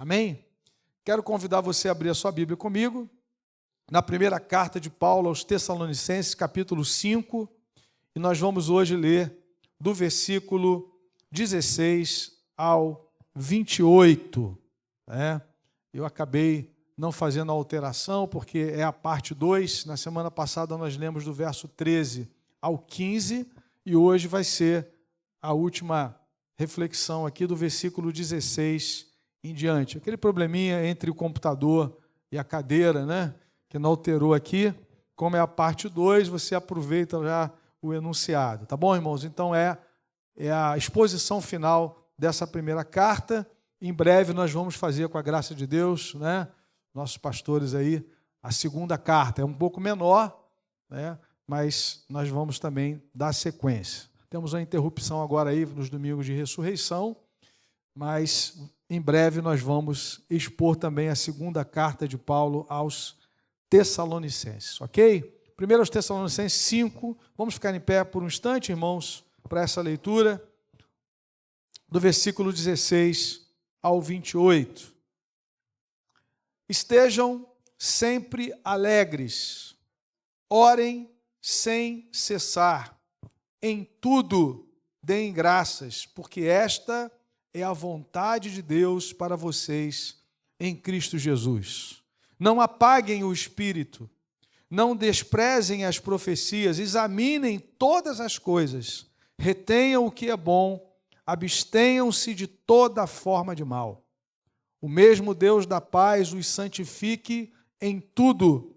Amém? Quero convidar você a abrir a sua Bíblia comigo, na primeira carta de Paulo aos Tessalonicenses, capítulo 5, e nós vamos hoje ler do versículo 16 ao 28. Eu acabei não fazendo a alteração, porque é a parte 2. Na semana passada nós lemos do verso 13 ao 15, e hoje vai ser a última reflexão aqui do versículo 16 em diante. Aquele probleminha entre o computador e a cadeira, né, que não alterou aqui. Como é a parte 2, você aproveita já o enunciado. Tá bom, irmãos? Então é a exposição final dessa primeira carta. Em breve nós vamos fazer, com a graça de Deus, né, nossos pastores aí, a segunda carta. É um pouco menor, né, mas nós vamos também dar sequência. Temos uma interrupção agora aí nos domingos de ressurreição, mas em breve nós vamos expor também a segunda carta de Paulo aos Tessalonicenses, ok? Primeiro aos Tessalonicenses 5, vamos ficar em pé por um instante, irmãos, para essa leitura, do versículo 16 ao 28. Estejam sempre alegres, orem sem cessar, em tudo deem graças, porque esta é a vontade de Deus para vocês em Cristo Jesus. Não apaguem o espírito, não desprezem as profecias, examinem todas as coisas, retenham o que é bom, abstenham-se de toda forma de mal. O mesmo Deus da paz os santifique em tudo,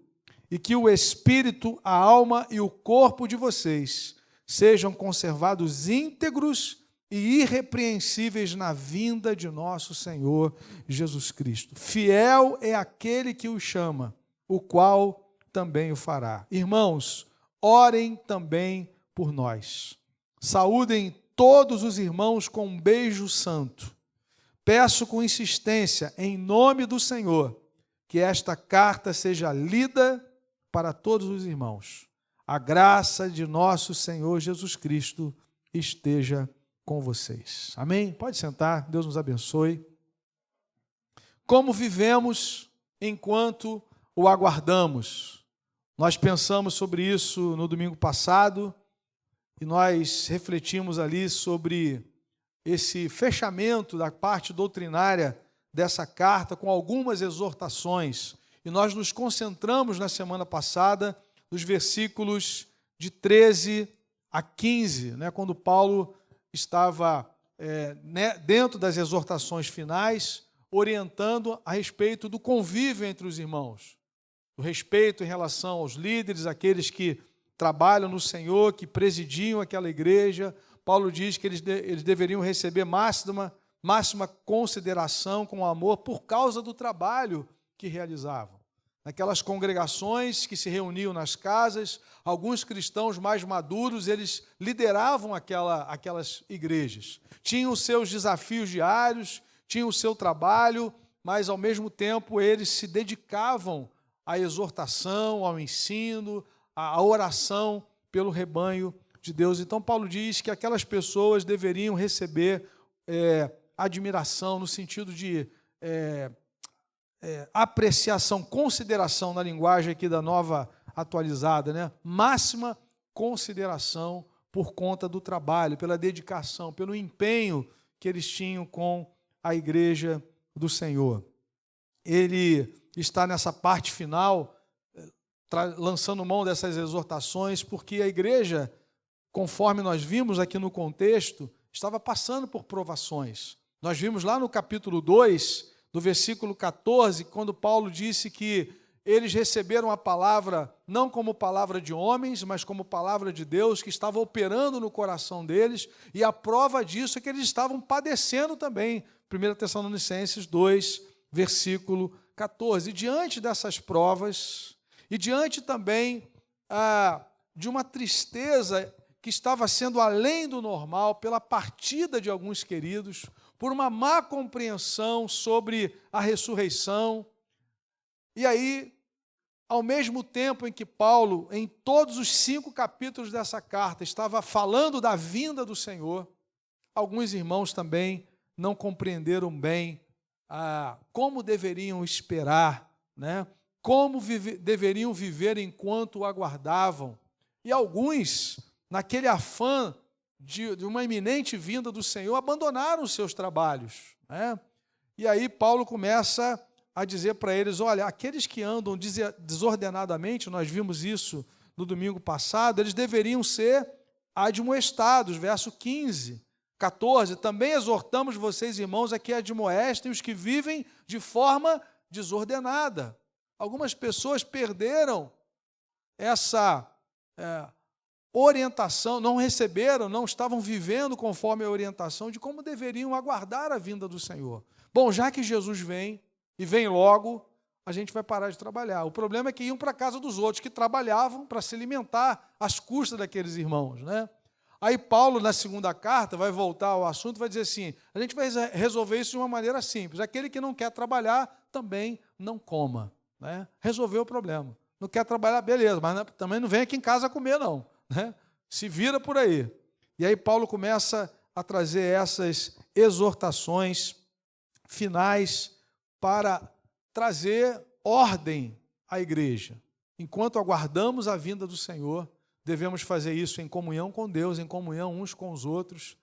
e que o espírito, a alma e o corpo de vocês sejam conservados íntegros e irrepreensíveis na vinda de nosso Senhor Jesus Cristo. Fiel é aquele que o chama, o qual também o fará. Irmãos, orem também por nós. Saúdem todos os irmãos com um beijo santo. Peço com insistência, em nome do Senhor, que esta carta seja lida para todos os irmãos. A graça de nosso Senhor Jesus Cristo esteja com vocês. Amém? Pode sentar, Deus nos abençoe. Como vivemos enquanto o aguardamos? Nós pensamos sobre isso no domingo passado e nós refletimos ali sobre esse fechamento da parte doutrinária dessa carta com algumas exortações. E nós nos concentramos na semana passada nos versículos de 13 a 15, né, quando Paulo estava dentro das exortações finais, orientando a respeito do convívio entre os irmãos, do respeito em relação aos líderes, aqueles que trabalham no Senhor, que presidiam aquela igreja. Paulo diz que eles deveriam receber máxima consideração com amor por causa do trabalho que realizavam. Naquelas congregações que se reuniam nas casas, alguns cristãos mais maduros, eles lideravam aquelas igrejas. Tinham os seus desafios diários, tinham o seu trabalho, mas ao mesmo tempo eles se dedicavam à exortação, ao ensino, à oração pelo rebanho de Deus. Então Paulo diz que aquelas pessoas deveriam receber admiração no sentido de apreciação, consideração, na linguagem aqui da nova atualizada, né? Máxima consideração por conta do trabalho, pela dedicação, pelo empenho que eles tinham com a igreja do Senhor. Ele está nessa parte final, lançando mão dessas exortações, porque a igreja, conforme nós vimos aqui no contexto, estava passando por provações. Nós vimos lá no capítulo 2, do versículo 14, quando Paulo disse que eles receberam a palavra não como palavra de homens, mas como palavra de Deus, que estava operando no coração deles, e a prova disso é que eles estavam padecendo também. 1 Tessalonicenses 2, versículo 14. E diante dessas provas, e diante também de uma tristeza que estava sendo além do normal pela partida de alguns queridos, por uma má compreensão sobre a ressurreição. E aí, ao mesmo tempo em que Paulo, em todos os 5 capítulos dessa carta, estava falando da vinda do Senhor, alguns irmãos também não compreenderam bem como deveriam esperar, né? Como deveriam viver enquanto o aguardavam. E alguns, naquele afã de uma iminente vinda do Senhor, abandonaram os seus trabalhos, né? E aí Paulo começa a dizer para eles, olha, aqueles que andam desordenadamente, nós vimos isso no domingo passado, eles deveriam ser admoestados, verso 15, 14, também exortamos vocês, irmãos, a que admoestem os que vivem de forma desordenada. Algumas pessoas perderam essa orientação, não receberam, não estavam vivendo conforme a orientação de como deveriam aguardar a vinda do Senhor. Bom, já que Jesus vem, e vem logo, a gente vai parar de trabalhar. O problema é que iam para a casa dos outros, que trabalhavam para se alimentar às custas daqueles irmãos, né? Aí Paulo, na segunda carta, vai voltar ao assunto, vai dizer assim, a gente vai resolver isso de uma maneira simples. Aquele que não quer trabalhar, também não coma, né? Resolveu o problema. Não quer trabalhar, beleza, mas também não vem aqui em casa comer, não, né? Se vira por aí. E aí Paulo começa a trazer essas exortações finais para trazer ordem à igreja. Enquanto aguardamos a vinda do Senhor, devemos fazer isso em comunhão com Deus, em comunhão uns com os outros,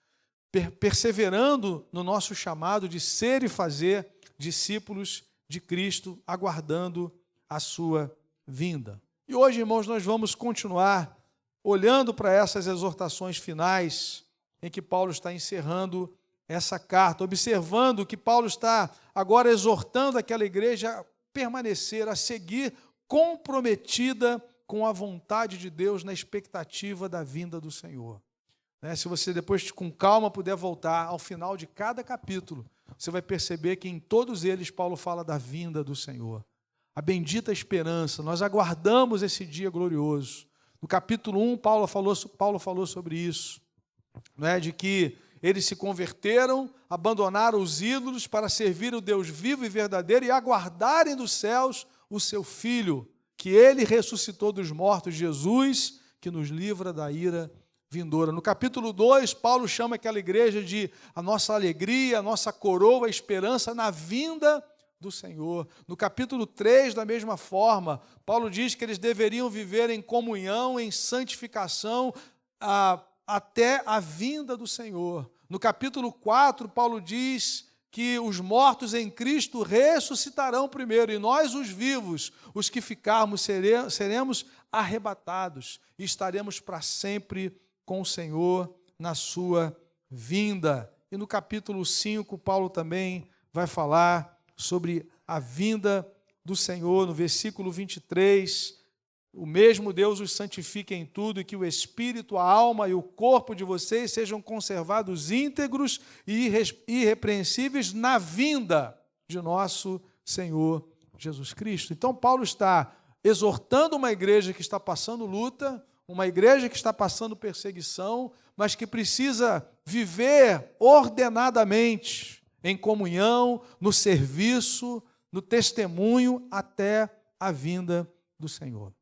perseverando no nosso chamado de ser e fazer discípulos de Cristo, aguardando a sua vinda. E hoje, irmãos, nós vamos continuar olhando para essas exortações finais em que Paulo está encerrando essa carta, observando que Paulo está agora exortando aquela igreja a permanecer, a seguir comprometida com a vontade de Deus na expectativa da vinda do Senhor. Se você depois, com calma, puder voltar ao final de cada capítulo, você vai perceber que em todos eles Paulo fala da vinda do Senhor. A bendita esperança, nós aguardamos esse dia glorioso. No capítulo 1, Paulo falou sobre isso, de que eles se converteram, abandonaram os ídolos para servir o Deus vivo e verdadeiro e aguardarem dos céus o seu Filho, que ele ressuscitou dos mortos, Jesus, que nos livra da ira vindoura. No capítulo 2, Paulo chama aquela igreja de a nossa alegria, a nossa coroa, a esperança na vinda do Senhor. No capítulo 3, da mesma forma, Paulo diz que eles deveriam viver em comunhão, em santificação, até a vinda do Senhor. No capítulo 4, Paulo diz que os mortos em Cristo ressuscitarão primeiro, e nós, os vivos, os que ficarmos, seremos arrebatados e estaremos para sempre com o Senhor na sua vinda. E no capítulo 5, Paulo também vai falar sobre a vinda do Senhor, no versículo 23, o mesmo Deus os santifique em tudo, e que o espírito, a alma e o corpo de vocês sejam conservados íntegros e irrepreensíveis na vinda de nosso Senhor Jesus Cristo. Então Paulo está exortando uma igreja que está passando luta, uma igreja que está passando perseguição, mas que precisa viver ordenadamente, em comunhão, no serviço, no testemunho, até a vinda do Senhor.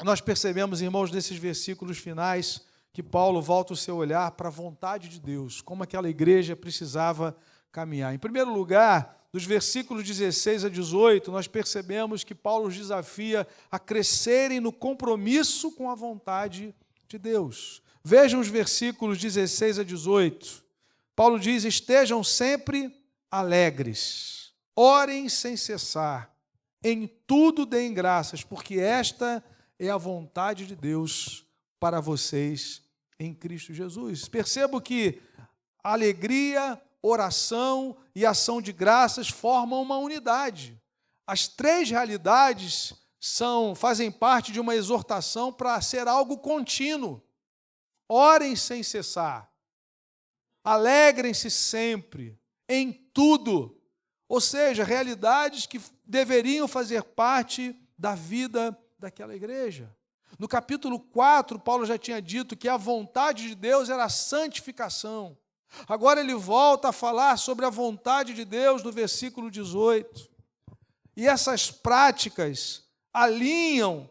Nós percebemos, irmãos, nesses versículos finais, que Paulo volta o seu olhar para a vontade de Deus, como aquela igreja precisava caminhar. Em primeiro lugar, dos versículos 16 a 18, nós percebemos que Paulo os desafia a crescerem no compromisso com a vontade de Deus. Vejam os versículos 16 a 18. Paulo diz, estejam sempre alegres, orem sem cessar, em tudo deem graças, porque esta é a vontade de Deus para vocês em Cristo Jesus. Percebo que alegria, oração e ação de graças formam uma unidade. As três realidades fazem parte de uma exortação para ser algo contínuo. Orem sem cessar. Alegrem-se sempre, em tudo. Ou seja, realidades que deveriam fazer parte da vida daquela igreja. No capítulo 4, Paulo já tinha dito que a vontade de Deus era a santificação. Agora ele volta a falar sobre a vontade de Deus no versículo 18. E essas práticas alinhariam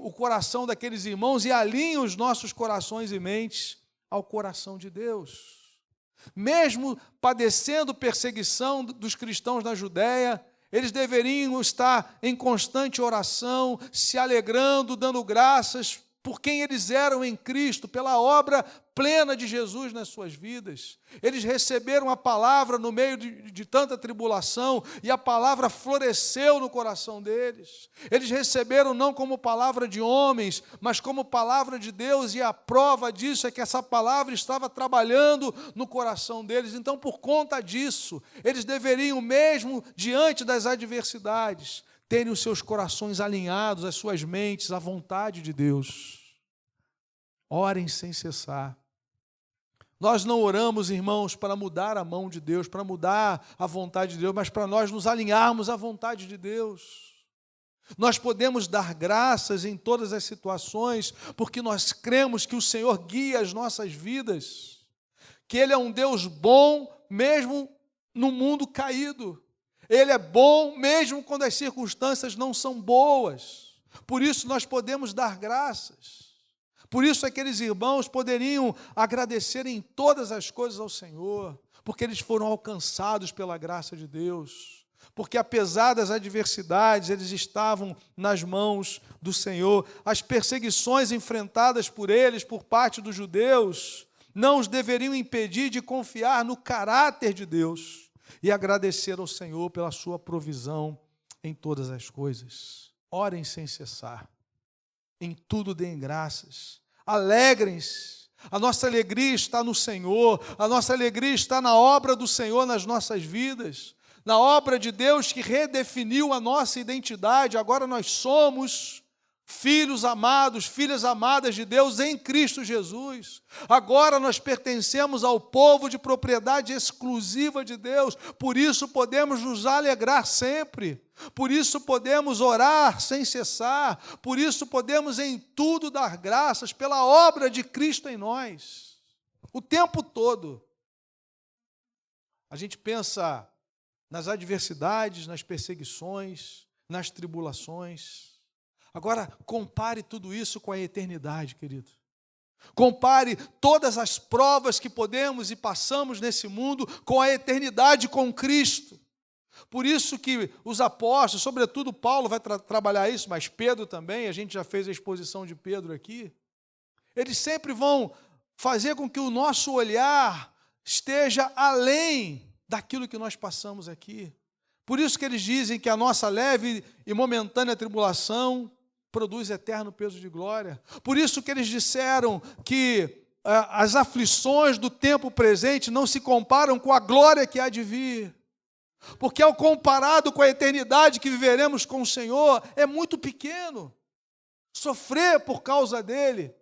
o coração daqueles irmãos e alinham os nossos corações e mentes ao coração de Deus. Mesmo padecendo perseguição dos cristãos na Judéia, eles deveriam estar em constante oração, se alegrando, dando graças por quem eles eram em Cristo, pela obra plena de Jesus nas suas vidas. Eles receberam a palavra no meio de tanta tribulação, e a palavra floresceu no coração deles. Eles receberam não como palavra de homens, mas como palavra de Deus, e a prova disso é que essa palavra estava trabalhando no coração deles. Então, por conta disso, eles deveriam, mesmo diante das adversidades, terem os seus corações alinhados, as suas mentes, à vontade de Deus. Orem sem cessar. Nós não oramos, irmãos, para mudar a mão de Deus, para mudar a vontade de Deus, mas para nós nos alinharmos à vontade de Deus. Nós podemos dar graças em todas as situações, porque nós cremos que o Senhor guia as nossas vidas, que Ele é um Deus bom, mesmo no mundo caído. Ele é bom mesmo quando as circunstâncias não são boas. Por isso nós podemos dar graças. Por isso aqueles irmãos poderiam agradecer em todas as coisas ao Senhor, porque eles foram alcançados pela graça de Deus. Porque apesar das adversidades, eles estavam nas mãos do Senhor. As perseguições enfrentadas por eles, por parte dos judeus, não os deveriam impedir de confiar no caráter de Deus e agradecer ao Senhor pela sua provisão em todas as coisas. Orem sem cessar. Em tudo deem graças. Alegrem-se. A nossa alegria está no Senhor. A nossa alegria está na obra do Senhor nas nossas vidas. Na obra de Deus que redefiniu a nossa identidade. Agora nós somos filhos amados, filhas amadas de Deus em Cristo Jesus. Agora nós pertencemos ao povo de propriedade exclusiva de Deus. Por isso podemos nos alegrar sempre. Por isso podemos orar sem cessar. Por isso podemos em tudo dar graças pela obra de Cristo em nós. O tempo todo. A gente pensa nas adversidades, nas perseguições, nas tribulações. Agora, compare tudo isso com a eternidade, querido. Compare todas as provas que podemos e passamos nesse mundo com a eternidade com Cristo. Por isso que os apóstolos, sobretudo Paulo vai trabalhar isso, mas Pedro também, a gente já fez a exposição de Pedro aqui, eles sempre vão fazer com que o nosso olhar esteja além daquilo que nós passamos aqui. Por isso que eles dizem que a nossa leve e momentânea tribulação produz eterno peso de glória. Por isso que eles disseram que as aflições do tempo presente não se comparam com a glória que há de vir. Porque ao comparado com a eternidade que viveremos com o Senhor, é muito pequeno. Sofrer por causa dele,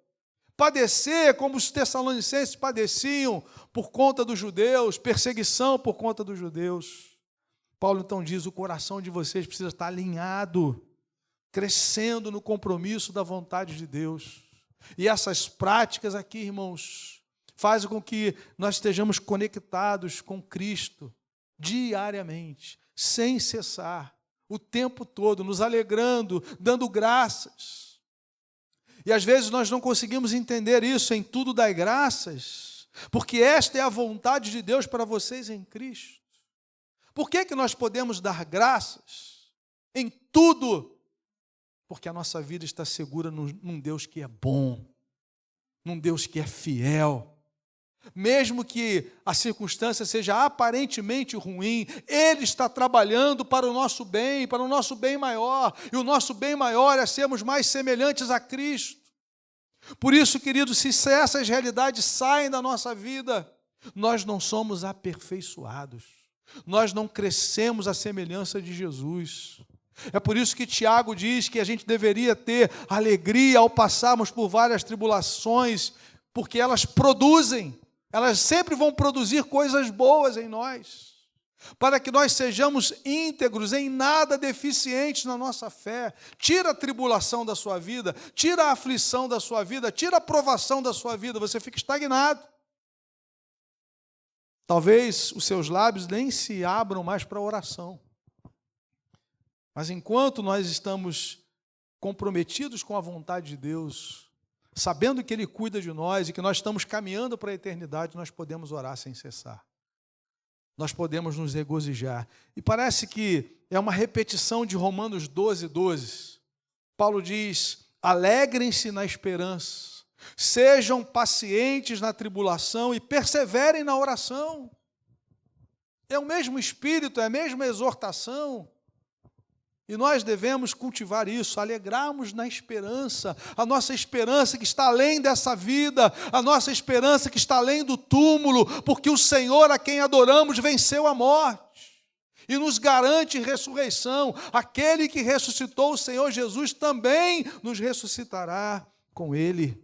padecer como os tessalonicenses padeciam por conta dos judeus, perseguição por conta dos judeus. Paulo então diz, o coração de vocês precisa estar alinhado, crescendo no compromisso da vontade de Deus. E essas práticas aqui, irmãos, fazem com que nós estejamos conectados com Cristo diariamente, sem cessar, o tempo todo, nos alegrando, dando graças. E às vezes nós não conseguimos entender isso, em tudo dai graças, porque esta é a vontade de Deus para vocês em Cristo. Por que nós podemos dar graças em tudo? Porque a nossa vida está segura num Deus que é bom, num Deus que é fiel. Mesmo que a circunstância seja aparentemente ruim, Ele está trabalhando para o nosso bem maior. E o nosso bem maior é sermos mais semelhantes a Cristo. Por isso, queridos, se essas realidades saem da nossa vida, nós não somos aperfeiçoados. Nós não crescemos à semelhança de Jesus. É por isso que Tiago diz que a gente deveria ter alegria ao passarmos por várias tribulações, porque elas sempre vão produzir coisas boas em nós, para que nós sejamos íntegros, em nada deficientes na nossa fé. Tira a tribulação da sua vida, tira a aflição da sua vida, tira a provação da sua vida, você fica estagnado. Talvez os seus lábios nem se abram mais para a oração. Mas enquanto nós estamos comprometidos com a vontade de Deus, sabendo que Ele cuida de nós e que nós estamos caminhando para a eternidade, nós podemos orar sem cessar. Nós podemos nos regozijar. E parece que é uma repetição de Romanos 12, 12. Paulo diz: alegrem-se na esperança, sejam pacientes na tribulação e perseverem na oração. É o mesmo espírito, é a mesma exortação. E nós devemos cultivar isso, alegrarmos na esperança, a nossa esperança que está além dessa vida, a nossa esperança que está além do túmulo, porque o Senhor a quem adoramos venceu a morte e nos garante ressurreição. Aquele que ressuscitou o Senhor Jesus também nos ressuscitará com Ele.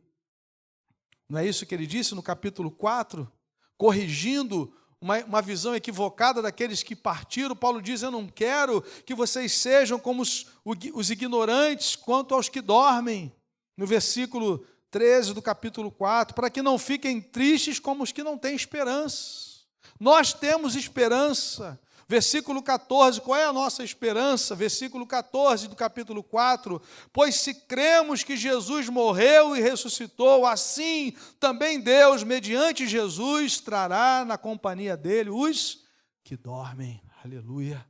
Não é isso que ele disse no capítulo 4? Corrigindo uma visão equivocada daqueles que partiram. Paulo diz: eu não quero que vocês sejam como os ignorantes quanto aos que dormem, no versículo 13 do capítulo 4, para que não fiquem tristes como os que não têm esperança. Nós temos esperança. Versículo 14, qual é a nossa esperança? Versículo 14 do capítulo 4, pois se cremos que Jesus morreu e ressuscitou, assim também Deus, mediante Jesus, trará na companhia dele os que dormem. Aleluia.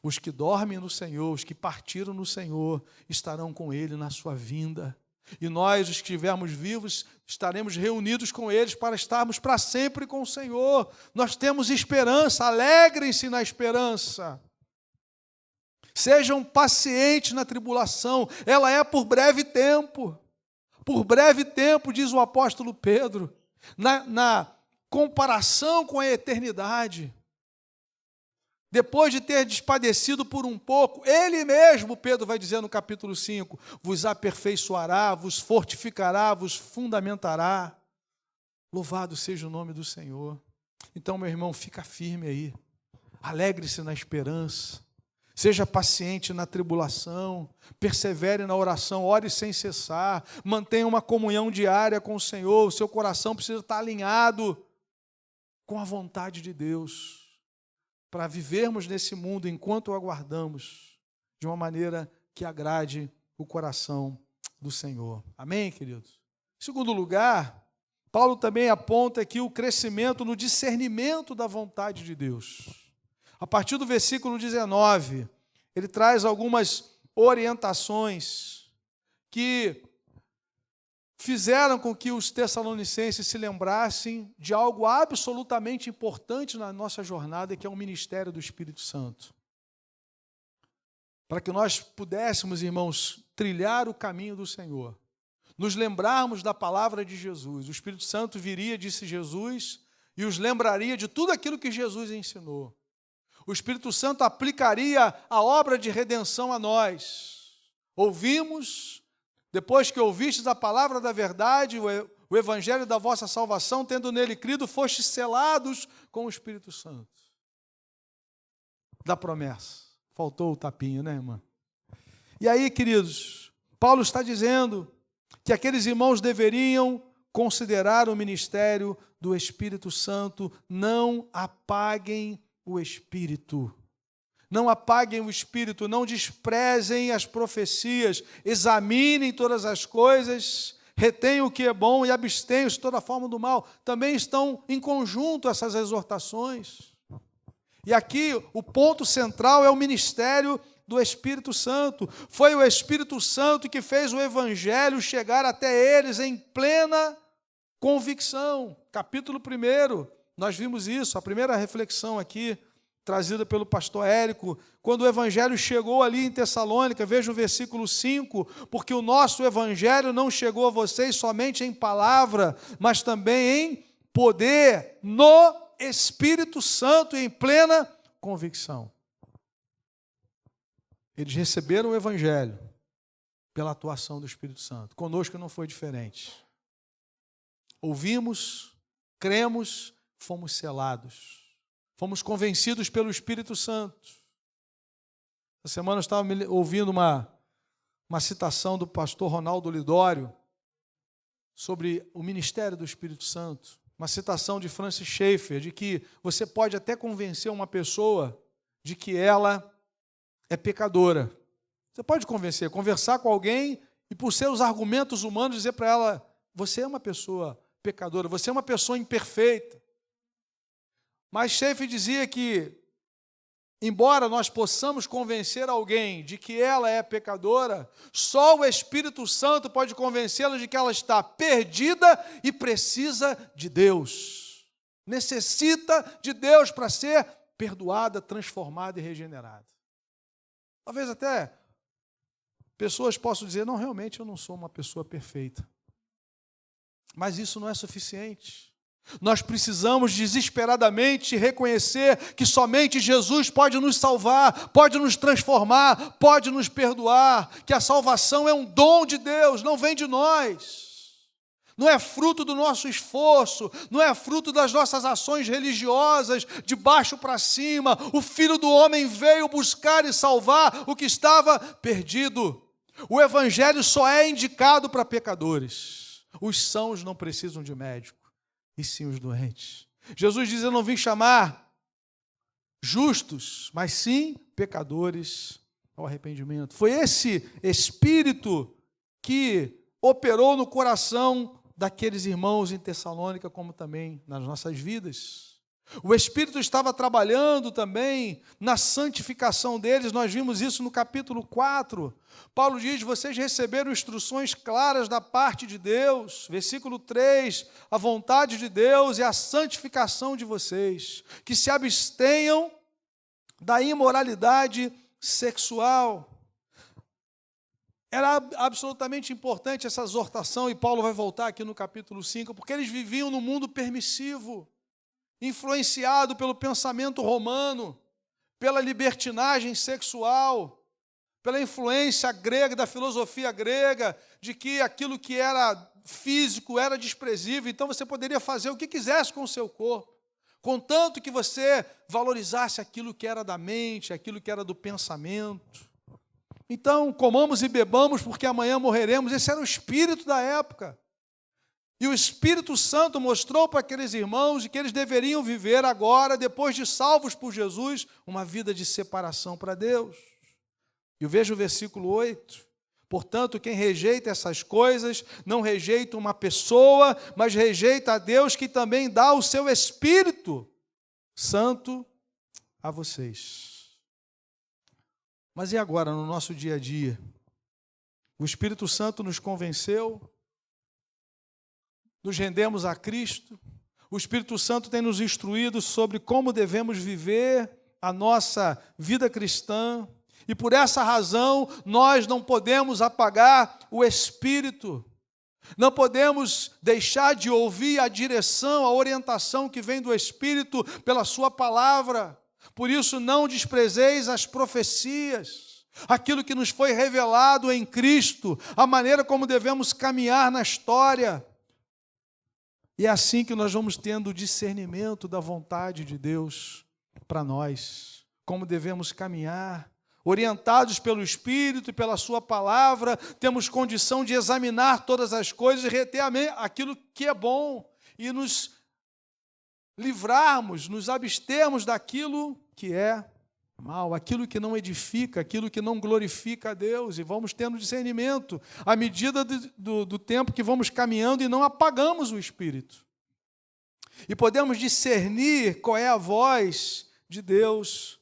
Os que dormem no Senhor, os que partiram no Senhor, estarão com Ele na sua vinda. E nós, os que estivermos vivos, estaremos reunidos com eles para estarmos para sempre com o Senhor. Nós temos esperança, alegrem-se na esperança. Sejam pacientes na tribulação, ela é por breve tempo. Por breve tempo, diz o apóstolo Pedro, na comparação com a eternidade. Depois de ter despadecido por um pouco, Ele mesmo, Pedro vai dizer no capítulo 5, vos aperfeiçoará, vos fortificará, vos fundamentará. Louvado seja o nome do Senhor. Então, meu irmão, fica firme aí. Alegre-se na esperança. Seja paciente na tribulação. Persevere na oração. Ore sem cessar. Mantenha uma comunhão diária com o Senhor. O seu coração precisa estar alinhado com a vontade de Deus, para vivermos nesse mundo enquanto o aguardamos, de uma maneira que agrade o coração do Senhor. Amém, queridos? Em segundo lugar, Paulo também aponta aqui o crescimento no discernimento da vontade de Deus. A partir do versículo 19, ele traz algumas orientações que fizeram com que os tessalonicenses se lembrassem de algo absolutamente importante na nossa jornada, que é o ministério do Espírito Santo. Para que nós pudéssemos, irmãos, trilhar o caminho do Senhor, nos lembrarmos da palavra de Jesus. O Espírito Santo viria, disse Jesus, e os lembraria de tudo aquilo que Jesus ensinou. O Espírito Santo aplicaria a obra de redenção a nós. Ouvimos. Depois que ouvistes a palavra da verdade, o evangelho da vossa salvação, tendo nele crido, fostes selados com o Espírito Santo. Da promessa. Faltou o tapinho, né, irmã? E aí, queridos, Paulo está dizendo que aqueles irmãos deveriam considerar o ministério do Espírito Santo. Não apaguem o Espírito. Não apaguem o Espírito, não desprezem as profecias, examinem todas as coisas, retenham o que é bom e abstenham-se de toda forma do mal. Também estão em conjunto essas exortações. E aqui o ponto central é o ministério do Espírito Santo. Foi o Espírito Santo que fez o Evangelho chegar até eles em plena convicção. Capítulo 1, nós vimos isso, a primeira reflexão aqui, trazida pelo pastor Érico, quando o Evangelho chegou ali em Tessalônica, veja o versículo 5, porque o nosso Evangelho não chegou a vocês somente em palavra, mas também em poder, no Espírito Santo e em plena convicção. Eles receberam o Evangelho pela atuação do Espírito Santo. Conosco não foi diferente. Ouvimos, cremos, fomos selados. Fomos convencidos pelo Espírito Santo. Essa semana eu estava ouvindo uma citação do pastor Ronaldo Lidório sobre o ministério do Espírito Santo. Uma citação de Francis Schaeffer, de que você pode até convencer uma pessoa de que ela é pecadora. Você pode conversar com alguém e por seus argumentos humanos dizer para ela: você é uma pessoa pecadora, você é uma pessoa imperfeita. Mas Schaeffer dizia que, embora nós possamos convencer alguém de que ela é pecadora, só o Espírito Santo pode convencê-la de que ela está perdida e precisa de Deus. Necessita de Deus para ser perdoada, transformada e regenerada. Talvez até pessoas possam dizer: não, realmente eu não sou uma pessoa perfeita. Mas isso não é suficiente. Nós precisamos desesperadamente reconhecer que somente Jesus pode nos salvar, pode nos transformar, pode nos perdoar, que a salvação é um dom de Deus, não vem de nós. Não é fruto do nosso esforço, não é fruto das nossas ações religiosas, de baixo para cima. O Filho do Homem veio buscar e salvar o que estava perdido. O Evangelho só é indicado para pecadores. Os sãos não precisam de médico, e sim os doentes. Jesus diz: eu não vim chamar justos, mas sim pecadores ao arrependimento. Foi esse Espírito que operou no coração daqueles irmãos em Tessalônica, como também nas nossas vidas. O Espírito estava trabalhando também na santificação deles. Nós vimos isso no capítulo 4. Paulo diz: vocês receberam instruções claras da parte de Deus. Versículo 3, a vontade de Deus é a santificação de vocês, que se abstenham da imoralidade sexual. Era absolutamente importante essa exortação, e Paulo vai voltar aqui no capítulo 5, porque eles viviam num mundo permissivo, influenciado pelo pensamento romano, pela libertinagem sexual, pela influência grega, da filosofia grega, de que aquilo que era físico era desprezível, então você poderia fazer o que quisesse com o seu corpo, contanto que você valorizasse aquilo que era da mente, aquilo que era do pensamento. Então, comamos e bebamos, porque amanhã morreremos. Esse era o espírito da época. E o Espírito Santo mostrou para aqueles irmãos que eles deveriam viver agora, depois de salvos por Jesus, uma vida de separação para Deus. E veja o versículo 8. Portanto, quem rejeita essas coisas, não rejeita uma pessoa, mas rejeita a Deus, que também dá o seu Espírito Santo a vocês. Mas e agora, no nosso dia a dia? O Espírito Santo nos convenceu, nos rendemos a Cristo, o Espírito Santo tem nos instruído sobre como devemos viver a nossa vida cristã, e por essa razão nós não podemos apagar o Espírito, não podemos deixar de ouvir a direção, a orientação que vem do Espírito pela sua palavra. Por isso não desprezeis as profecias, aquilo que nos foi revelado em Cristo, a maneira como devemos caminhar na história. E é assim que nós vamos tendo o discernimento da vontade de Deus para nós, como devemos caminhar. Orientados pelo Espírito e pela sua palavra, temos condição de examinar todas as coisas e reter aquilo que é bom e nos livrarmos, nos abstermos daquilo que é mal, aquilo que não edifica, aquilo que não glorifica a Deus, e vamos tendo discernimento à medida do tempo que vamos caminhando e não apagamos o Espírito. E podemos discernir qual é a voz de Deus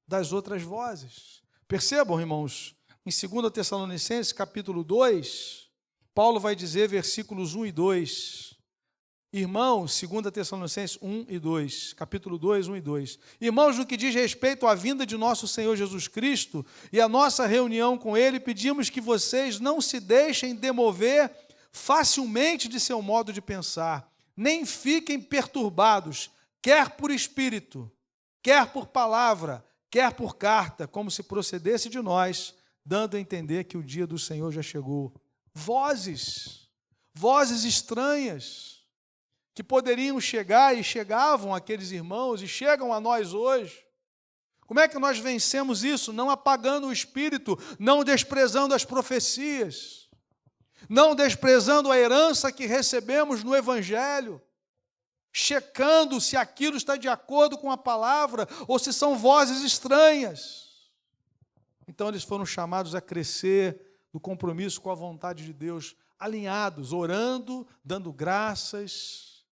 das outras vozes. Percebam, irmãos, em 2 Tessalonicenses, capítulo 2, Paulo vai dizer, versículos 1 e 2, irmãos, 2 Tessalonicenses 1 e 2, capítulo 2, 1 e 2. Irmãos, no que diz respeito à vinda de nosso Senhor Jesus Cristo e à nossa reunião com Ele, pedimos que vocês não se deixem demover facilmente de seu modo de pensar, nem fiquem perturbados, quer por espírito, quer por palavra, quer por carta, como se procedesse de nós, dando a entender que o dia do Senhor já chegou. Vozes estranhas, que poderiam chegar e chegavam àqueles irmãos e chegam a nós hoje. Como é que nós vencemos isso? Não apagando o Espírito, não desprezando as profecias, não desprezando a herança que recebemos no Evangelho, checando se aquilo está de acordo com a palavra ou se são vozes estranhas. Então eles foram chamados a crescer do compromisso com a vontade de Deus, alinhados, orando, dando graças,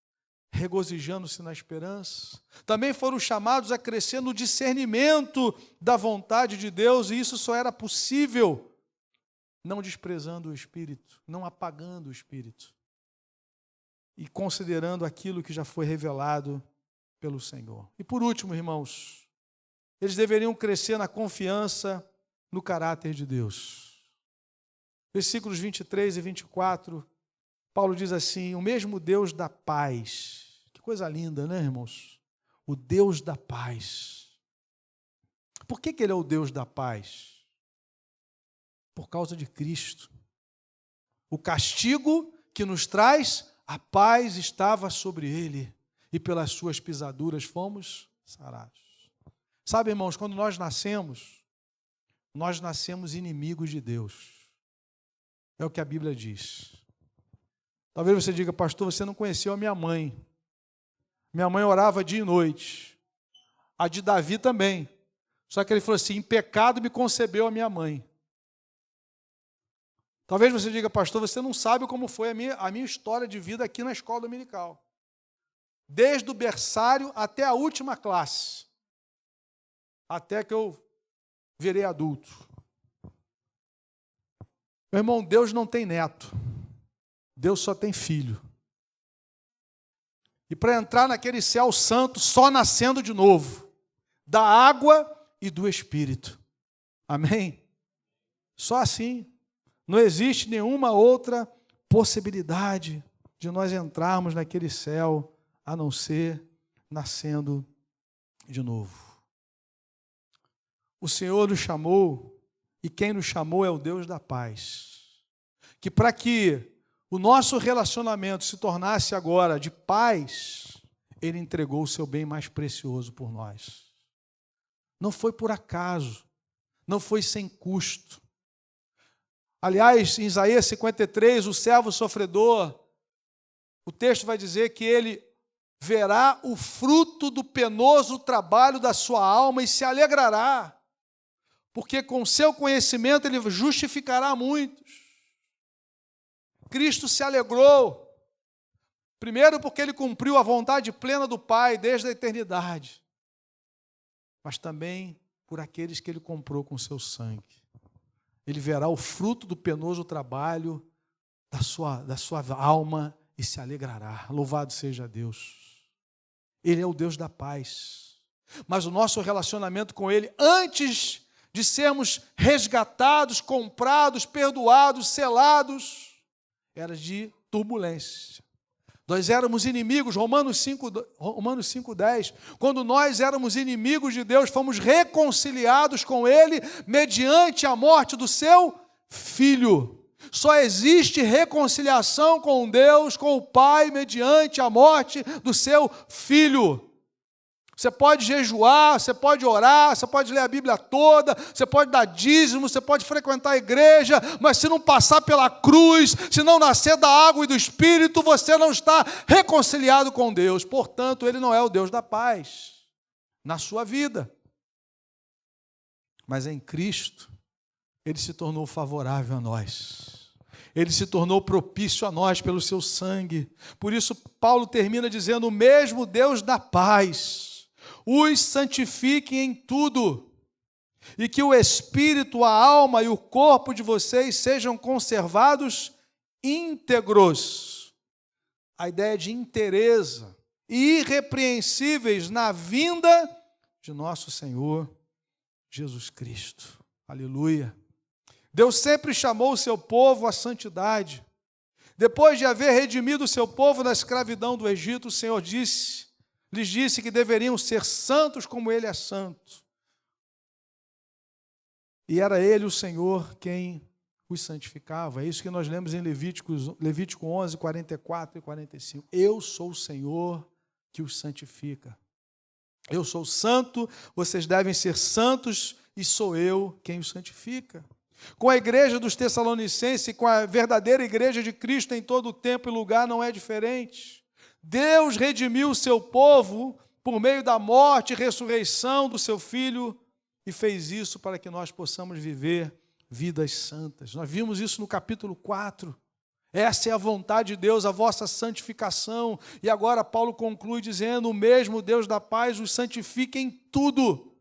regozijando-se na esperança. Também foram chamados a crescer no discernimento da vontade de Deus, e isso só era possível não desprezando o Espírito, não apagando o Espírito, e considerando aquilo que já foi revelado pelo Senhor. E por último, irmãos, eles deveriam crescer na confiança no caráter de Deus. Versículos 23 e 24, Paulo diz assim: o mesmo Deus da paz. Que coisa linda, né, irmãos? O Deus da paz. Por que ele é o Deus da paz? Por causa de Cristo. O castigo que nos traz a paz estava sobre ele, e pelas suas pisaduras fomos sarados. Sabe, irmãos, quando nós nascemos inimigos de Deus. É o que a Bíblia diz. Talvez você diga: pastor, você não conheceu a minha mãe. Minha mãe orava dia e noite. A de Davi também. Só que ele falou assim: em pecado me concebeu a minha mãe. Talvez você diga: pastor, você não sabe como foi a minha história de vida aqui na escola dominical. Desde o berçário até a última classe. Até que eu virei adulto. Meu irmão, Deus não tem neto. Deus só tem filho. E para entrar naquele céu santo, só nascendo de novo, da água e do Espírito. Amém? Só assim. Não existe nenhuma outra possibilidade de nós entrarmos naquele céu, a não ser nascendo de novo. O Senhor nos chamou, e quem nos chamou é o Deus da paz. Que para que o nosso relacionamento se tornasse agora de paz, Ele entregou o seu bem mais precioso por nós. Não foi por acaso, não foi sem custo. Aliás, em Isaías 53, o servo sofredor, o texto vai dizer que ele verá o fruto do penoso trabalho da sua alma e se alegrará, porque com seu conhecimento ele justificará muitos. Cristo se alegrou, primeiro porque ele cumpriu a vontade plena do Pai desde a eternidade, mas também por aqueles que ele comprou com seu sangue. Ele verá o fruto do penoso trabalho da sua alma e se alegrará. Louvado seja Deus. Ele é o Deus da paz. Mas o nosso relacionamento com Ele, antes de sermos resgatados, comprados, perdoados, selados, era de turbulência. Nós éramos inimigos, Romanos 5:10. Quando nós éramos inimigos de Deus, fomos reconciliados com Ele mediante a morte do seu Filho. Só existe reconciliação com Deus, com o Pai, mediante a morte do seu Filho. Você pode jejuar, você pode orar, você pode ler a Bíblia toda, você pode dar dízimo, você pode frequentar a igreja, mas se não passar pela cruz, se não nascer da água e do Espírito, você não está reconciliado com Deus. Portanto, Ele não é o Deus da paz na sua vida. Mas em Cristo, Ele se tornou favorável a nós. Ele se tornou propício a nós pelo seu sangue. Por isso, Paulo termina dizendo: o mesmo Deus da paz os santifique em tudo, e que o espírito, a alma e o corpo de vocês sejam conservados íntegros. A ideia de inteireza, e irrepreensíveis na vinda de nosso Senhor Jesus Cristo. Aleluia. Deus sempre chamou o seu povo à santidade. Depois de haver redimido o seu povo da escravidão do Egito, o Senhor lhes disse que deveriam ser santos como Ele é santo. E era Ele, o Senhor, quem os santificava. É isso que nós lemos em Levítico 11, 44 e 45. Eu sou o Senhor que os santifica. Eu sou santo, vocês devem ser santos, e sou eu quem os santifica. Com a igreja dos Tessalonicenses e com a verdadeira igreja de Cristo em todo o tempo e lugar não é diferente. Deus redimiu o seu povo por meio da morte e ressurreição do seu Filho e fez isso para que nós possamos viver vidas santas. Nós vimos isso no capítulo 4. Essa é a vontade de Deus, a vossa santificação. E agora Paulo conclui dizendo: o mesmo Deus da paz os santifique em tudo.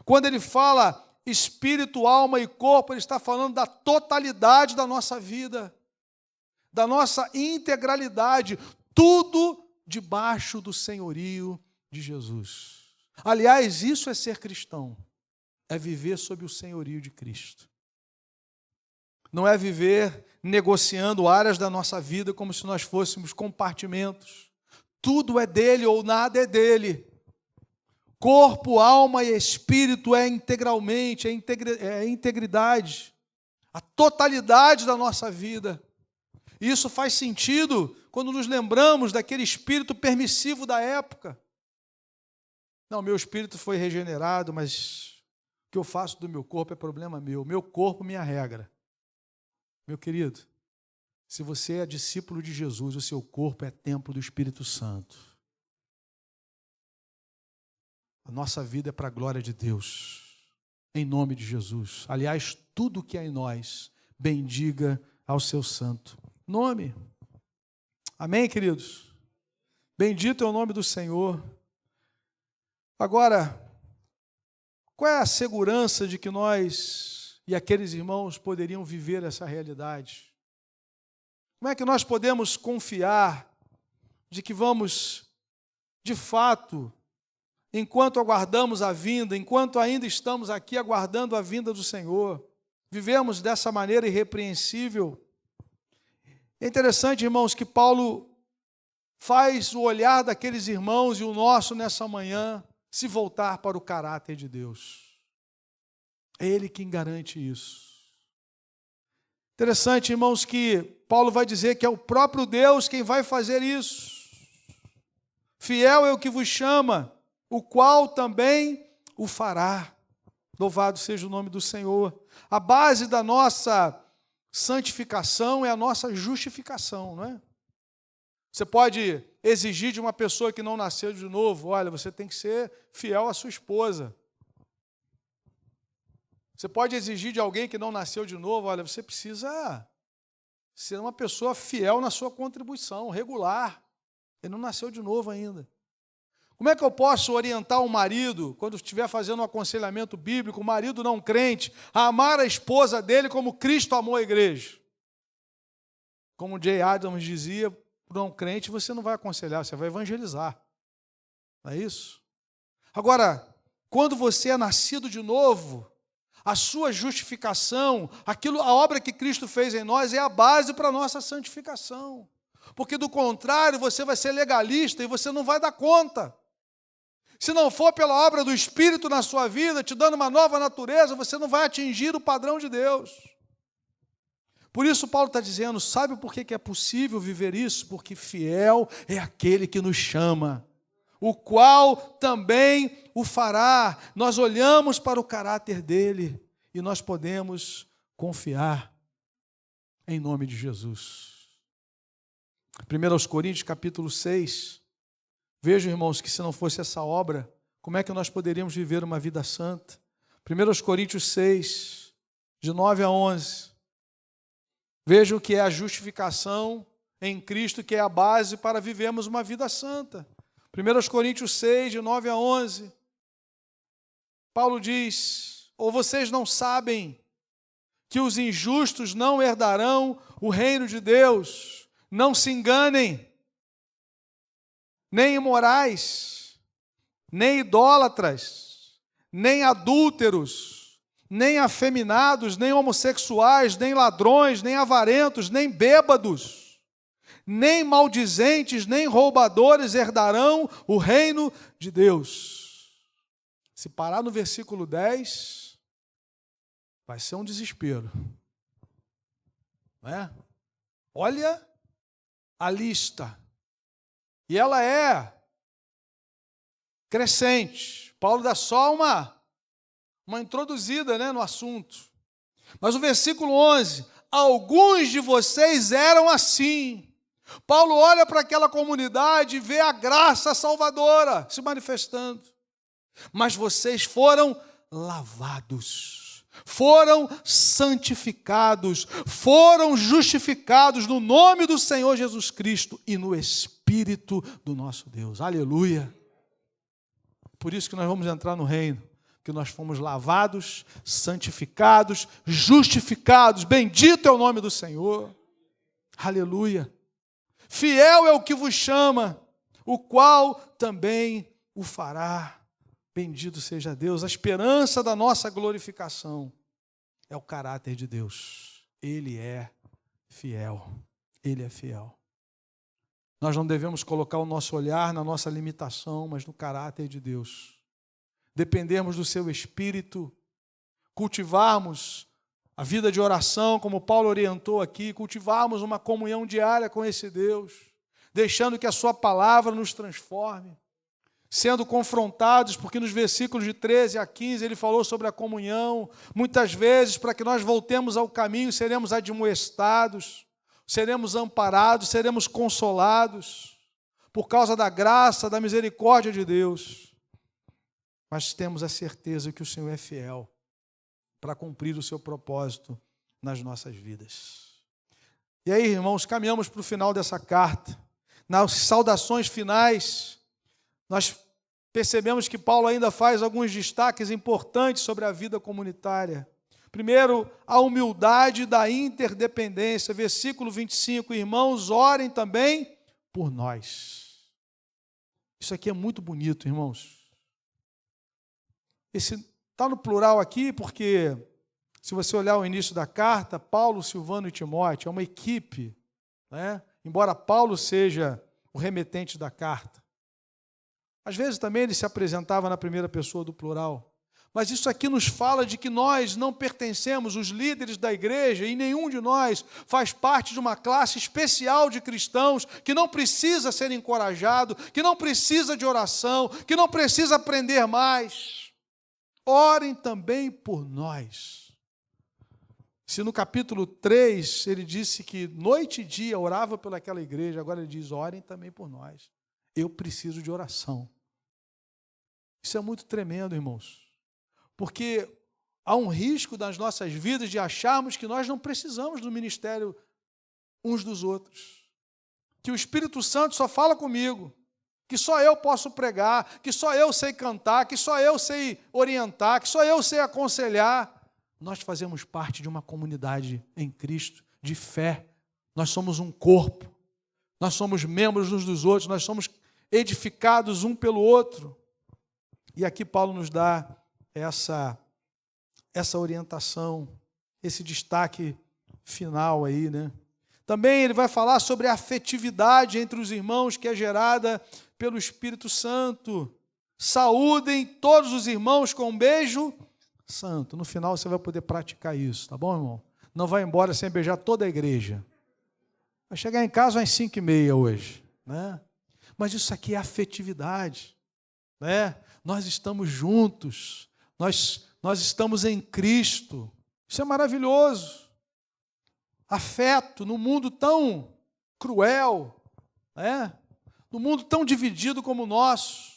Quando ele fala espírito, alma e corpo, ele está falando da totalidade da nossa vida, da nossa integralidade, tudo debaixo do senhorio de Jesus. Aliás, isso é ser cristão, é viver sob o senhorio de Cristo. Não é viver negociando áreas da nossa vida como se nós fôssemos compartimentos. Tudo é dele ou nada é dele. Corpo, alma e espírito é integralmente, é integridade, a totalidade da nossa vida. E isso faz sentido quando nos lembramos daquele espírito permissivo da época. Não, meu espírito foi regenerado, mas o que eu faço do meu corpo é problema meu. Meu corpo, minha regra. Meu querido, se você é discípulo de Jesus, o seu corpo é templo do Espírito Santo. A nossa vida é para a glória de Deus, em nome de Jesus. Aliás, tudo que há em nós, bendiga ao seu santo nome. Amém, queridos? Bendito é o nome do Senhor. Agora, qual é a segurança de que nós e aqueles irmãos poderiam viver essa realidade? Como é que nós podemos confiar de que vamos, de fato, enquanto aguardamos a vinda, enquanto ainda estamos aqui aguardando a vinda do Senhor, vivemos dessa maneira irrepreensível? É interessante, irmãos, que Paulo faz o olhar daqueles irmãos e o nosso nessa manhã se voltar para o caráter de Deus. É Ele quem garante isso. Interessante, irmãos, que Paulo vai dizer que é o próprio Deus quem vai fazer isso. Fiel é o que vos chama, o qual também o fará. Louvado seja o nome do Senhor. A base da nossa santificação é a nossa justificação, não é? Você pode exigir de uma pessoa que não nasceu de novo: olha, você tem que ser fiel à sua esposa. Você pode exigir de alguém que não nasceu de novo: olha, você precisa ser uma pessoa fiel na sua contribuição, regular. Ele não nasceu de novo ainda. Como é que eu posso orientar um marido, quando estiver fazendo um aconselhamento bíblico, um marido não crente, a amar a esposa dele como Cristo amou a igreja? Como J. Adams dizia, para um não crente você não vai aconselhar, você vai evangelizar. Não é isso? Agora, quando você é nascido de novo, a sua justificação, a obra que Cristo fez em nós é a base para a nossa santificação. Porque do contrário, você vai ser legalista e você não vai dar conta. Se não for pela obra do Espírito na sua vida, te dando uma nova natureza, você não vai atingir o padrão de Deus. Por isso Paulo está dizendo: sabe por que é possível viver isso? Porque fiel é aquele que nos chama, o qual também o fará. Nós olhamos para o caráter dele e nós podemos confiar em nome de Jesus. 1 Coríntios capítulo 6. Vejam, irmãos, que se não fosse essa obra, como é que nós poderíamos viver uma vida santa? 1 Coríntios 6, de 9 a 11. Vejam que é a justificação em Cristo, que é a base para vivermos uma vida santa. 1 Coríntios 6, de 9 a 11. Paulo diz: ou vocês não sabem que os injustos não herdarão o reino de Deus? Não se enganem. Nem imorais, nem idólatras, nem adúlteros, nem afeminados, nem homossexuais, nem ladrões, nem avarentos, nem bêbados, nem maldizentes, nem roubadores herdarão o reino de Deus. Se parar no versículo 10, vai ser um desespero. Não é? Olha a lista. E ela é crescente. Paulo dá só uma introduzida, né, no assunto. Mas o versículo 11: alguns de vocês eram assim. Paulo olha para aquela comunidade e vê a graça salvadora se manifestando. Mas vocês foram lavados, foram santificados, foram justificados no nome do Senhor Jesus Cristo e no Espírito do nosso Deus. Aleluia! Por isso que nós vamos entrar no reino, que nós fomos lavados, santificados, justificados. Bendito é o nome do Senhor. Aleluia! Fiel é o que vos chama, o qual também o fará. Bendito seja Deus. A esperança da nossa glorificação é o caráter de Deus. Ele é fiel. Ele é fiel. Nós não devemos colocar o nosso olhar na nossa limitação, mas no caráter de Deus. Dependermos do seu Espírito, cultivarmos a vida de oração, como Paulo orientou aqui, cultivarmos uma comunhão diária com esse Deus, deixando que a sua palavra nos transforme, sendo confrontados, porque nos versículos de 13 a 15 ele falou sobre a comunhão. Muitas vezes, para que nós voltemos ao caminho, seremos admoestados, seremos amparados, seremos consolados, por causa da graça, da misericórdia de Deus. Mas temos a certeza que o Senhor é fiel para cumprir o seu propósito nas nossas vidas. E aí, irmãos, caminhamos para o final dessa carta. Nas saudações finais, nós percebemos que Paulo ainda faz alguns destaques importantes sobre a vida comunitária. Primeiro, a humildade da interdependência. Versículo 25, irmãos, orem também por nós. Isso aqui é muito bonito, irmãos. Esse está no plural aqui porque, se você olhar o início da carta, Paulo, Silvano e Timóteo é uma equipe, né? Embora Paulo seja o remetente da carta. Às vezes também ele se apresentava na primeira pessoa do plural. Mas isso aqui nos fala de que nós não pertencemos, os líderes da igreja, e nenhum de nós faz parte de uma classe especial de cristãos que não precisa ser encorajado, que não precisa de oração, que não precisa aprender mais. Orem também por nós. Se no capítulo 3 ele disse que noite e dia orava pelaquela igreja, agora ele diz, orem também por nós. Eu preciso de oração. Isso é muito tremendo, irmãos. Porque há um risco nas nossas vidas de acharmos que nós não precisamos do ministério uns dos outros. Que o Espírito Santo só fala comigo. Que só eu posso pregar, que só eu sei cantar, que só eu sei orientar, que só eu sei aconselhar. Nós fazemos parte de uma comunidade em Cristo, de fé. Nós somos um corpo. Nós somos membros uns dos outros, nós somos edificados um pelo outro. E aqui Paulo nos dá essa orientação, esse destaque final aí, né? Também ele vai falar sobre a afetividade entre os irmãos que é gerada pelo Espírito Santo. Saúdem todos os irmãos com um beijo santo. No final você vai poder praticar isso, tá bom, irmão? Não vai embora sem beijar toda a igreja. Vai chegar em casa às 5h30 hoje, né? Mas isso aqui é afetividade, né? Nós estamos juntos, nós estamos em Cristo. Isso é maravilhoso. Afeto no mundo tão cruel, né? No mundo tão dividido como o nosso.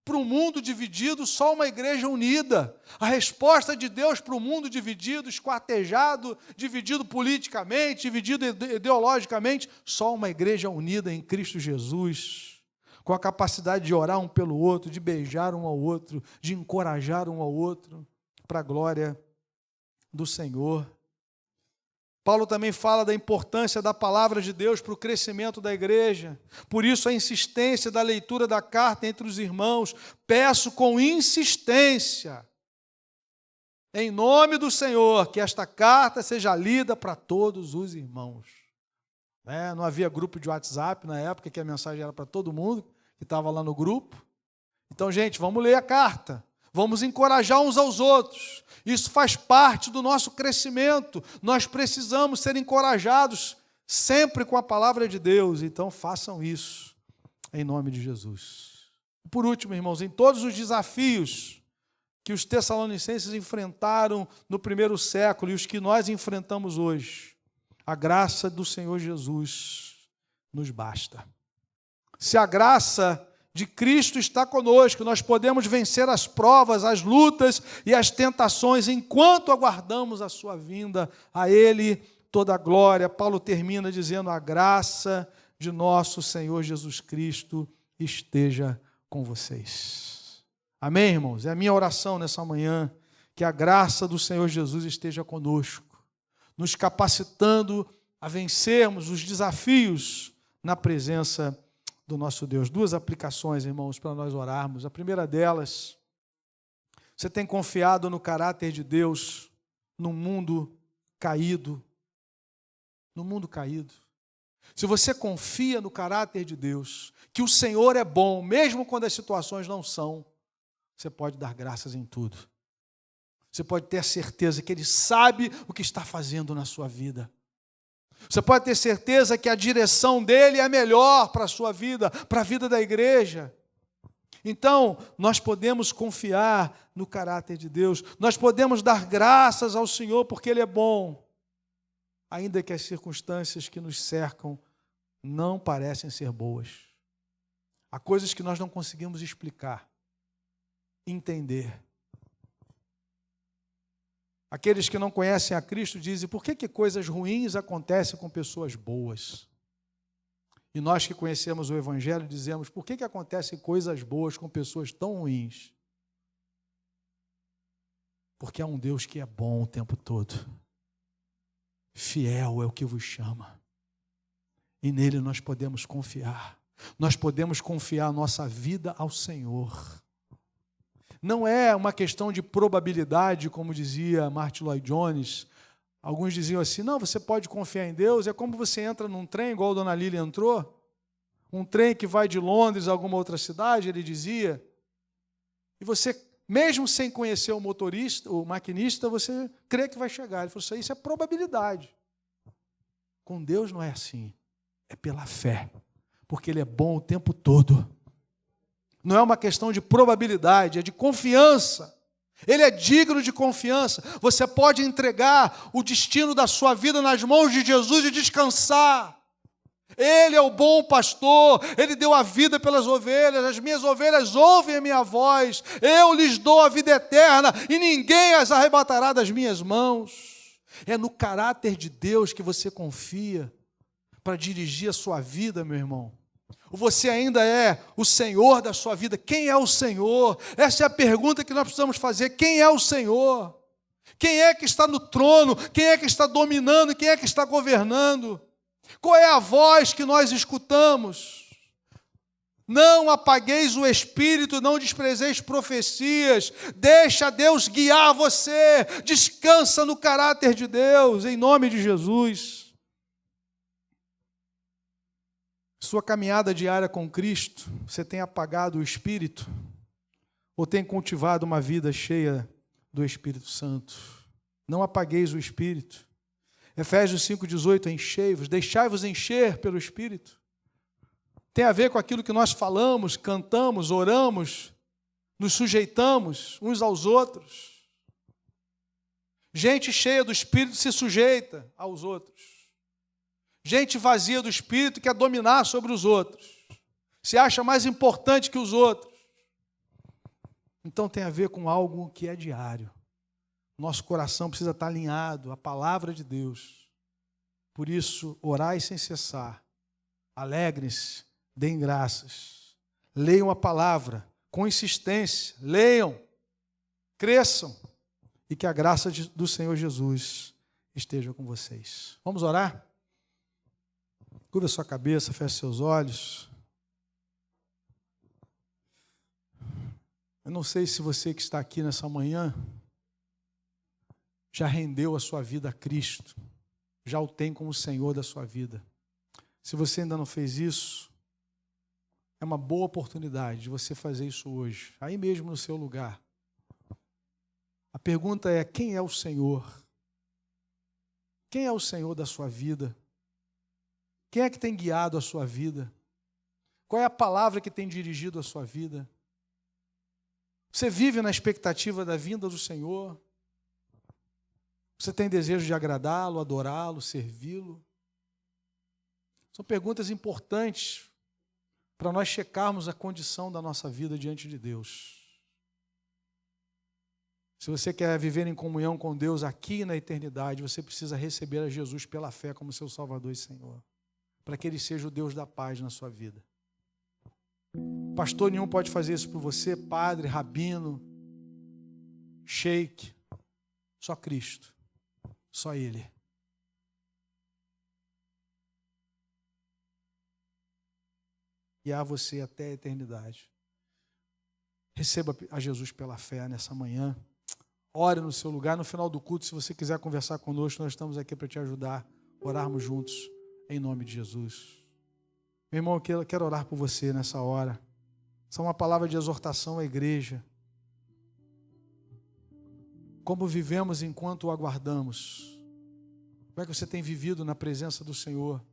Para um mundo dividido, só uma igreja unida. A resposta de Deus para o mundo dividido, esquartejado, dividido politicamente, dividido ideologicamente, só uma igreja unida em Cristo Jesus, com a capacidade de orar um pelo outro, de beijar um ao outro, de encorajar um ao outro, para a glória do Senhor. Paulo também fala da importância da palavra de Deus para o crescimento da igreja. Por isso a insistência da leitura da carta entre os irmãos. Peço com insistência, em nome do Senhor, que esta carta seja lida para todos os irmãos. Não havia grupo de WhatsApp na época, que a mensagem era para todo mundo que estava lá no grupo. Então, gente, vamos ler a carta. Vamos encorajar uns aos outros. Isso faz parte do nosso crescimento. Nós precisamos ser encorajados sempre com a palavra de Deus. Então, façam isso em nome de Jesus. Por último, irmãos, em todos os desafios que os tessalonicenses enfrentaram no primeiro século e os que nós enfrentamos hoje, a graça do Senhor Jesus nos basta. Se a graça de Cristo está conosco. Nós podemos vencer as provas, as lutas e as tentações enquanto aguardamos a sua vinda. A Ele toda a glória. Paulo termina dizendo: a graça de nosso Senhor Jesus Cristo esteja com vocês. Amém, irmãos? É a minha oração nessa manhã, que a graça do Senhor Jesus esteja conosco, nos capacitando a vencermos os desafios na presença do nosso Deus. Duas aplicações, irmãos, para nós orarmos. A primeira delas: você tem confiado no caráter de Deus num mundo caído? No mundo caído. Se você confia no caráter de Deus, que o Senhor é bom, mesmo quando as situações não são, você pode dar graças em tudo. Você pode ter a certeza que Ele sabe o que está fazendo na sua vida. Você pode ter certeza que a direção dEle é melhor para a sua vida, para a vida da igreja. Então, nós podemos confiar no caráter de Deus, nós podemos dar graças ao Senhor porque Ele é bom, ainda que as circunstâncias que nos cercam não parecem ser boas. Há coisas que nós não conseguimos explicar, entender. Aqueles que não conhecem a Cristo dizem: por que coisas ruins acontecem com pessoas boas? E nós que conhecemos o Evangelho dizemos: por que acontecem coisas boas com pessoas tão ruins? Porque há um Deus que é bom o tempo todo. Fiel é o que vos chama. E nele nós podemos confiar. Nós podemos confiar a nossa vida ao Senhor. Não é uma questão de probabilidade, como dizia Martin Lloyd Jones. Alguns diziam assim: não, você pode confiar em Deus, é como você entra num trem, igual a dona Lília entrou, um trem que vai de Londres a alguma outra cidade, ele dizia, e você, mesmo sem conhecer o motorista, o maquinista, você crê que vai chegar. Ele falou: isso é probabilidade. Com Deus não é assim, é pela fé, porque Ele é bom o tempo todo. Não é uma questão de probabilidade, é de confiança. Ele é digno de confiança. Você pode entregar o destino da sua vida nas mãos de Jesus e descansar. Ele é o bom pastor, Ele deu a vida pelas ovelhas, as minhas ovelhas ouvem a minha voz, eu lhes dou a vida eterna e ninguém as arrebatará das minhas mãos. É no caráter de Deus que você confia para dirigir a sua vida, meu irmão. Você ainda é o Senhor da sua vida. Quem é o Senhor? Essa é a pergunta que nós precisamos fazer. Quem é o Senhor? Quem é que está no trono? Quem é que está dominando? Quem é que está governando? Qual é a voz que nós escutamos? Não apagueis o espírito, não desprezeis profecias. Deixa Deus guiar você. Descansa no caráter de Deus, em nome de Jesus. Sua caminhada diária com Cristo, você tem apagado o Espírito ou tem cultivado uma vida cheia do Espírito Santo? Não apagueis o Espírito. Efésios 5,18, enchei-vos, deixai-vos encher pelo Espírito. Tem a ver com aquilo que nós falamos, cantamos, oramos, nos sujeitamos uns aos outros. Gente cheia do Espírito se sujeita aos outros. Gente vazia do Espírito quer dominar sobre os outros. Se acha mais importante que os outros. Então tem a ver com algo que é diário. Nosso coração precisa estar alinhado à palavra de Deus. Por isso, orai sem cessar. Alegrem-se, deem graças. Leiam a palavra com insistência. Leiam, cresçam. E que a graça do Senhor Jesus esteja com vocês. Vamos orar? Curva a sua cabeça, feche seus olhos. Eu não sei se você que está aqui nessa manhã já rendeu a sua vida a Cristo, já o tem como Senhor da sua vida. Se você ainda não fez isso, é uma boa oportunidade de você fazer isso hoje, aí mesmo no seu lugar. A pergunta é: quem é o Senhor? Quem é o Senhor da sua vida? Quem é que tem guiado a sua vida? Qual é a palavra que tem dirigido a sua vida? Você vive na expectativa da vinda do Senhor? Você tem desejo de agradá-lo, adorá-lo, servi-lo? São perguntas importantes para nós checarmos a condição da nossa vida diante de Deus. Se você quer viver em comunhão com Deus aqui na eternidade, você precisa receber a Jesus pela fé como seu Salvador e Senhor, para que Ele seja o Deus da paz na sua vida. Pastor nenhum pode fazer isso por você, padre, rabino, sheik, só Cristo, só Ele. E a você até a eternidade. Receba a Jesus pela fé nessa manhã. Ore no seu lugar. No final do culto, se você quiser conversar conosco, nós estamos aqui para te ajudar. Orarmos juntos, em nome de Jesus. Meu irmão, eu quero orar por você nessa hora. Essa é uma palavra de exortação à igreja. Como vivemos enquanto o aguardamos? Como é que você tem vivido na presença do Senhor,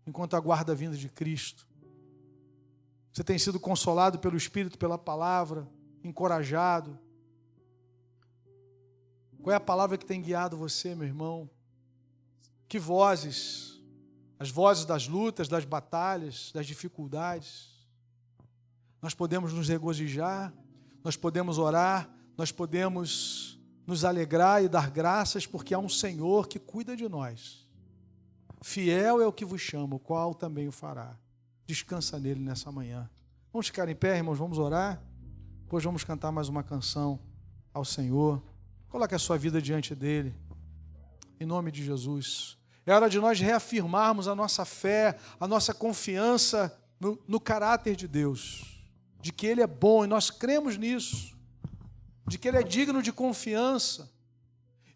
enquanto aguarda a vinda de Cristo? Você tem sido consolado pelo Espírito, pela palavra, encorajado? Qual é a palavra que tem guiado você, meu irmão? Que vozes? As vozes das lutas, das batalhas, das dificuldades. Nós podemos nos regozijar, nós podemos orar, nós podemos nos alegrar e dar graças, porque há um Senhor que cuida de nós. Fiel é o que vos chama, o qual também o fará. Descansa nele nessa manhã. Vamos ficar em pé, irmãos, vamos orar. Depois vamos cantar mais uma canção ao Senhor. Coloque a sua vida diante dele, em nome de Jesus. É hora de nós reafirmarmos a nossa fé, a nossa confiança no caráter de Deus, de que Ele é bom e nós cremos nisso, de que Ele é digno de confiança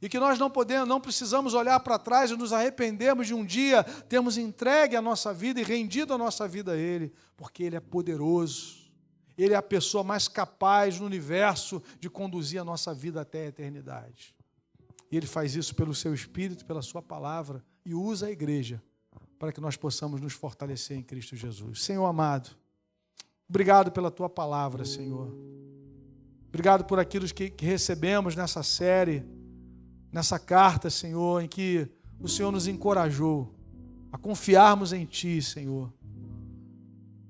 e que nós não precisamos olhar para trás e nos arrependermos de um dia termos entregue a nossa vida e rendido a nossa vida a Ele, porque Ele é poderoso, Ele é a pessoa mais capaz no universo de conduzir a nossa vida até a eternidade. E Ele faz isso pelo Seu Espírito, pela Sua palavra, e usa a igreja para que nós possamos nos fortalecer em Cristo Jesus. Senhor amado, obrigado pela Tua palavra, Senhor. Obrigado por aquilo que recebemos nessa série, nessa carta, Senhor, em que o Senhor nos encorajou a confiarmos em Ti, Senhor,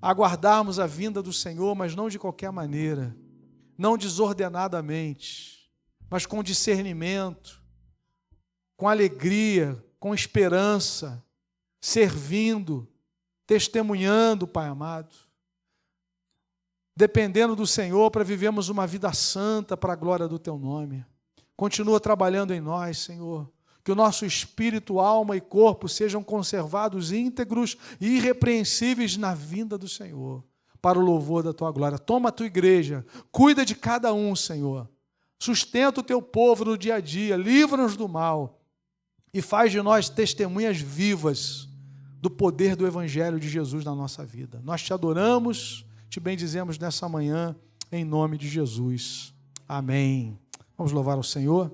a aguardarmos a vinda do Senhor, mas não de qualquer maneira, não desordenadamente, mas com discernimento, com alegria, com esperança, servindo, testemunhando, Pai amado, dependendo do Senhor para vivermos uma vida santa para a glória do Teu nome. Continua trabalhando em nós, Senhor, que o nosso espírito, alma e corpo sejam conservados íntegros e irrepreensíveis na vinda do Senhor, para o louvor da Tua glória. Toma a Tua igreja, cuida de cada um, Senhor, sustenta o Teu povo no dia a dia, livra-nos do mal e faz de nós testemunhas vivas do poder do Evangelho de Jesus na nossa vida. Nós Te adoramos, Te bendizemos nessa manhã, em nome de Jesus. Amém. Vamos louvar o Senhor.